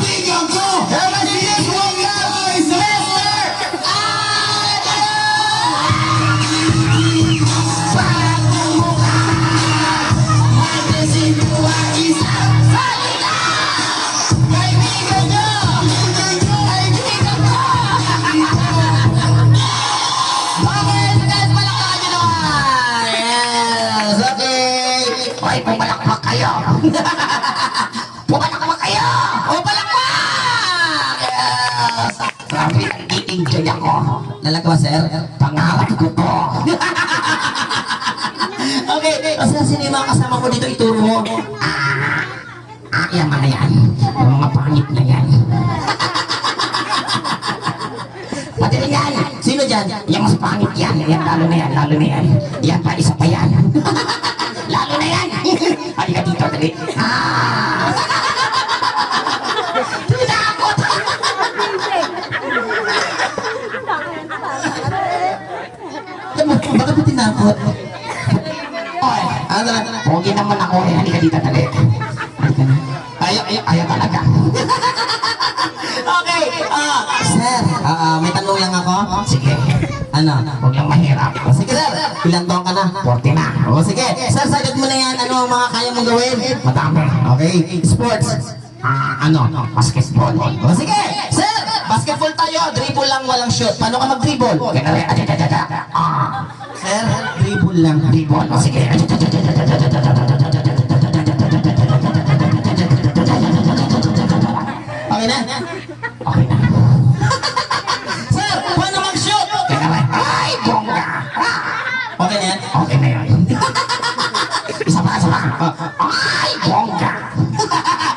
kaibigan ko! Everybody, please welcome Mr. Bagong mukha! Magisin ko ang isang salita! Kaibigan nyo! Kaibigan ko! Okay, so guys, palakpakan nyo naman! Yes, okay! Hoy, pumalakpak kayo! Pumalakpak kayo! O, palakpak! Yes! Grabe, nag-i-enjoy ako. Lalaki ba, sir? Pangarap ko to. Okay, kasi sino yung mga kasama mo dito, ituro mo? Yung mga yan. Yung mga pangit na yan. Pati rin yan. Sino dyan? Yung mas pangit yan. Yan, lalo na yan, lalo na yan. Yan pa, isa pa yan. Lalo na yan. Halika dito, dali. Tinakot! Bakit mo tinakot? Oy, Ano? pogi naman ako eh. Halika dito, dali. Halika na. Ayaw talaga. Okay, sir, may tanong lang ako. Sige, Ano? huwag lang mahirap. Sige, sir. Ilang taon ka na? 40 na. O, sige. Sir, sagot mo na yan. Ano ang mga kaya mong gawin? Madami. Okay. Sports. Basketball. O, sige. Sir, basketball tayo. Dribble lang, walang shoot. Paano ka mag-dribble? Ganun rin. Sir, dribble lang. Dribble. O sige. Okay na? Okay na. Sir, paano mag-shoot? Ganun rin. Ay, bongga. Okay na yan? Okay na yun. Isa pa, isa pa. Ay, bongga.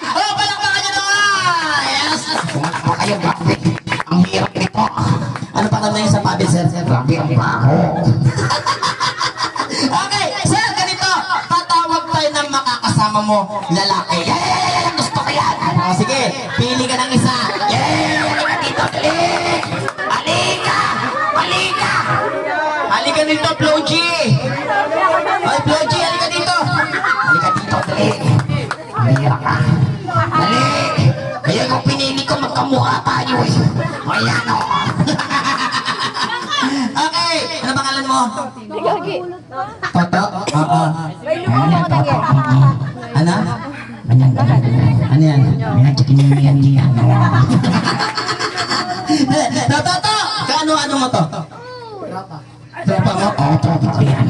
Oh, palakpakan nyo naman! Yes! Kumatak mo kayo, grabe. Ang hirap nito. Ano pa kami sa pabil, sir? Grabe ang baho. Okay, sir, ganito. Tatawag tayo ng makakasama mo, lalaki. Yan, gusto ko yan. O, sige, pili ka ng isa. Halika dito, dali. Halika. Halika. Halika dito, Floji. Ay, Floji, halika dito. Halika dito, dali. Halika ka. Dali. Kaya yung pinili ko, magkamukha tayo eh. O yan o. Okay, ano pangalan mo? Gagi. Toto? Oo. May lumawa ko na yan. Ano? Ganyan, ganyan, ganyan. Ano yan? Minachikin yung yan diyan. Toto! Kaano-ano mo to? Tropa mo? Oo, tropa ko yan.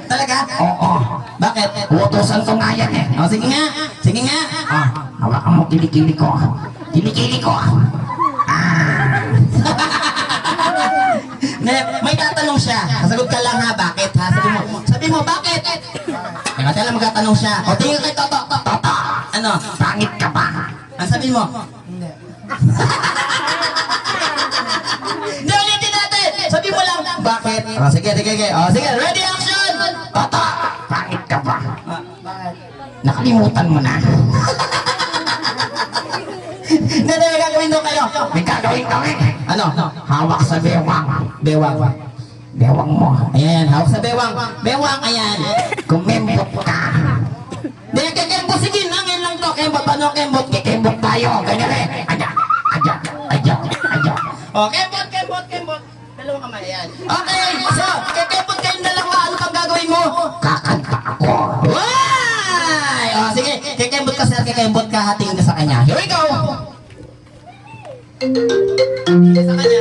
Talaga? Oo. Bakit? Utosan ko nga yan eh. O, sige nga. Sige nga. Hawakan mo kilikili ko. Kilikili ko. May tatanong siya. Sasagot ka lang ha, bakit ha? Sabi mo, bakit? Teka, tala magtatanong siya. O, tingin kay Toto. Toto, Ano? pangit ka ba? Ang sabi mo? Hindi. Hindi, ulitin natin. Sabi mo lang, bakit? O, sige, sige, sige. O, sige, ready, action! Toto, pangit ka ba? Bakit? Nakalimutan mo na. Hindi, hindi, may gagawin doon kayo. May gagawin kami. Ano? Hawak sa bewang. Bewang. Bewang mo. Ayan, hawak sa bewang. Bewang, ayan. Kumembot ka. Hindi, kekembot. Sige, ngayon lang to. Kembot, paano kembot? Kikembot tayo. Ganyan eh. Aja, aja, aja, aja. O, kembot, kembot, kembot. Dalawang kamay, ayan. Okay, so, kekembot kayong dalawa. Ano pang gagawin mo? Kakanta ako. Why? O, sige, kekembot ka, sir. Kekembot ka. Hatiin ka sa kanya. Here we go. Hatiin ka sa kanya.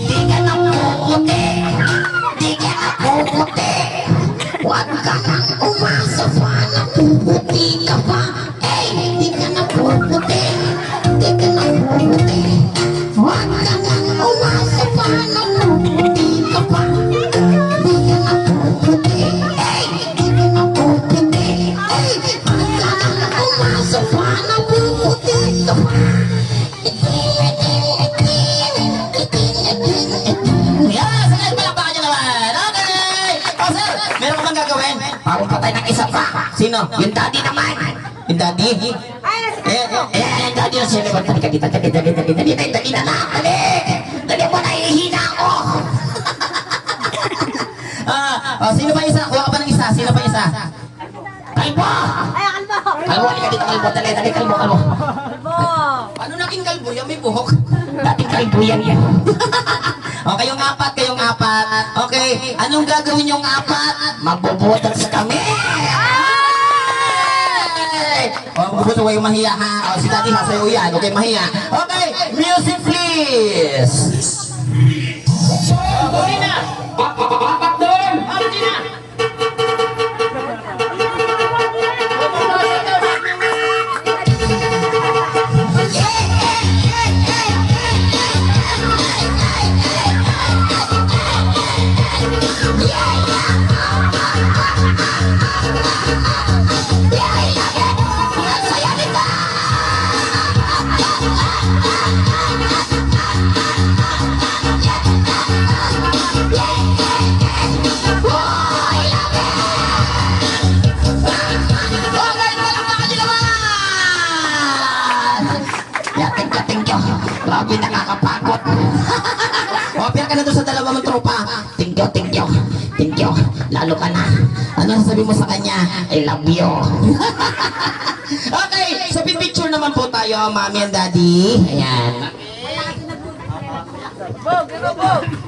Di ka na puputi. Di ka na puputi. Huwag ka nang umasa pa na puputi ka pa. Eh, di ka na puputi. Di ka na puputi. Huwag ka nang umasa pa na puputi ka pa. Di ka na puputi. Eh, di ka na puputi. Eh, huwag ka nang umasa pa na puputi ka pa. Yes, okay, palakpakan nyo naman. Okay. O, sir, meron ka bang gagawin? Parang patay ng isa pa. Sino? Yung daddy naman. Yung daddy? Yung daddy na sila. Dali ka dito, dali, dali, dali, dali, dali, dali na lang, dali. Dali mo na, ihihina ako. Sino pa isa? Kuha ka pa ng isa. Sino pa isa? Ay mo! Ay, akan mo. Kalbo, halika dito, kalbo. Dali, dali, kalbo, kalbo. Paano naging kalbo yan? May buhok. Dating kalbuyan yan. O, kayong apat, kayong apat. Okay, anong gagawin yung apat? Magbubutan sa kami. O, magbubuto kayo mahiya ha. O, si Daddy ha, sa'yo yan. Okay, mahiya. Okay, music please. Okay, palakpakan nyo naman! Yating ko. Grabe nakakapagod. O, piyak ka na doon sa dalawa mong tropa. Thank you. Lalo ka na. Ano sabi mo sa kanya? I love you. Okay, so picture naman po tayo, mommy and daddy. Ayan. Bog, ikaw, Bog.